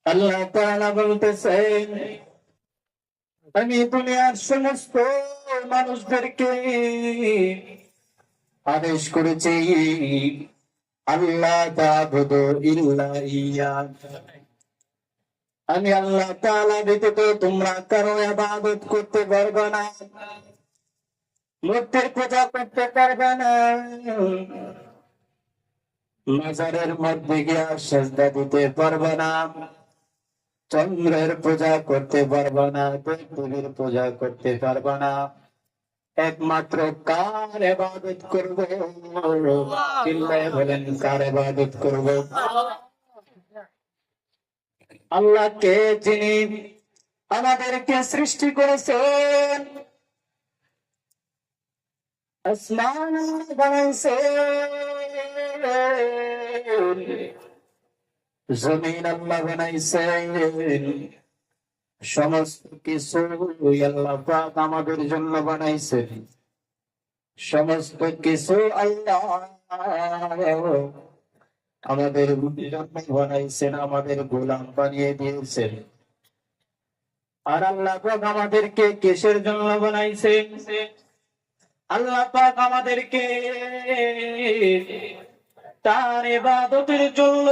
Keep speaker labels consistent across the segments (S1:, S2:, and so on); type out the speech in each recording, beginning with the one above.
S1: আল্লাহ তাআলা বলতেছেন, আমি দুনিয়ার সমস্ত মানুষদেরকে আদেশ করেছি আল্লাহ তা'বুদু ইল্লা ইয়্যা, আমি আল্লাহ তাআলা ব্যতীত তোমরা কারো ইবাদত করতে পারবে না, মূর্তির পূজা করতে পারবে না, মাজারের মধ্যে গিয়ে সেজদা দিতে পারবে না, চন্দ্রের পূজা করতে পারবে না, দেবদেবীর পূজা করতে পারবে না, একমাত্র কার ইবাদত করবে? চিল্লায়ে বলেন, কার ইবাদত করবে? আল্লাহকে, যিনি আমাদেরকে সৃষ্টি করেছেন, আসমান বানাইছেন, জমিন আল্লাহ বানাইছেন, সমস্ত কিছু আল্লাহ পাক আমাদের জন্য বানাইছেন, সমস্ত কিছু আল্লাহ আমাদের জন্য বানাইছেন, আমাদের গোলাম বানিয়ে দিয়েছেন। আর আল্লাহ পাক আমাদেরকে কিসের জন্য বানাইছেন? আল্লাহ পাক আমাদেরকে তার ইবাদতের জন্য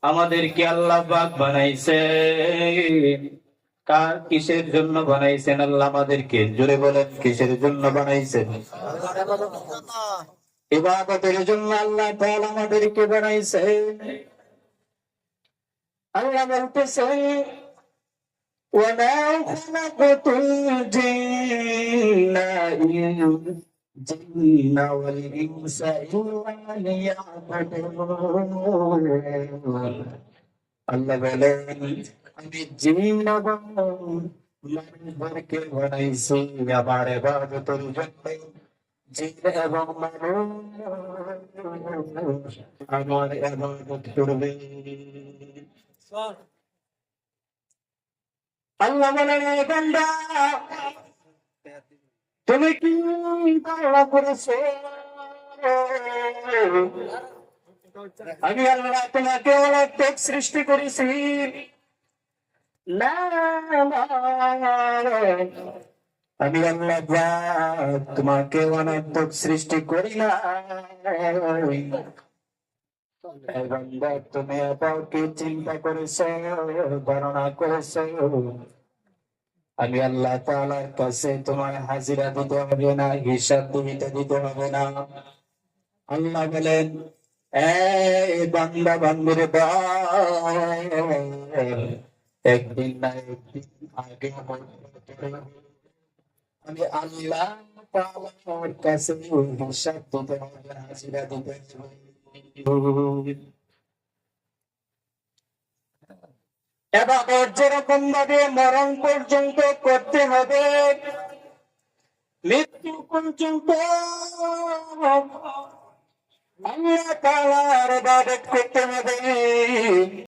S1: আমাদেরকে আল্লাহ পাক বানাইছেন। কার কিসের জন্য বানাইছেন? আল্লাহ আমাদেরকে, জোরে বলেন, কিসের জন্য বানাইছেন? ইবাদতের জন্য আল্লাহ তাআলা আমাদেরকে বানাইছেন। আল্লাহ বলতেছেন, وما خلقت الجن والإنس إلا ليعبدون। আল্লাহ বলেন, আমি জিন এবং মানুষদেরকে বানাইছি আমার ইবাদতের জন্য। জিন এবং মানুষ আমার ইবাদত করবে। আল্লাহ বলেন, এ বান্দা, তুমি কি তাওবা করেছো? আমি আল্লাহ তোমাকে অনর্থক সৃষ্টি করেছি না, আমি আল্লাহ তোমাকে অনর্থক সৃষ্টি করি না। তুমি কি চিন্তা করেছো, ধারণা করেছো আমি আল্লাহ তাআলার কাছে তোমার হাজিরা দিতে হবে না, হিসাব দিতে হবে না? আল্লাহ বলেন, এই বান্দা বান্দির একদিন না একদিন আগে আমি আল্লাহ তাআলার কাছে হিসাব দিতে হবে, হাজিরা দিতে হবে। এবার যেরকম ভাবে মরণ পর্যন্ত করতে হবে, মৃত্যু পর্যন্ত আল্লাহ তাআলার ইবাদত করতে হবে।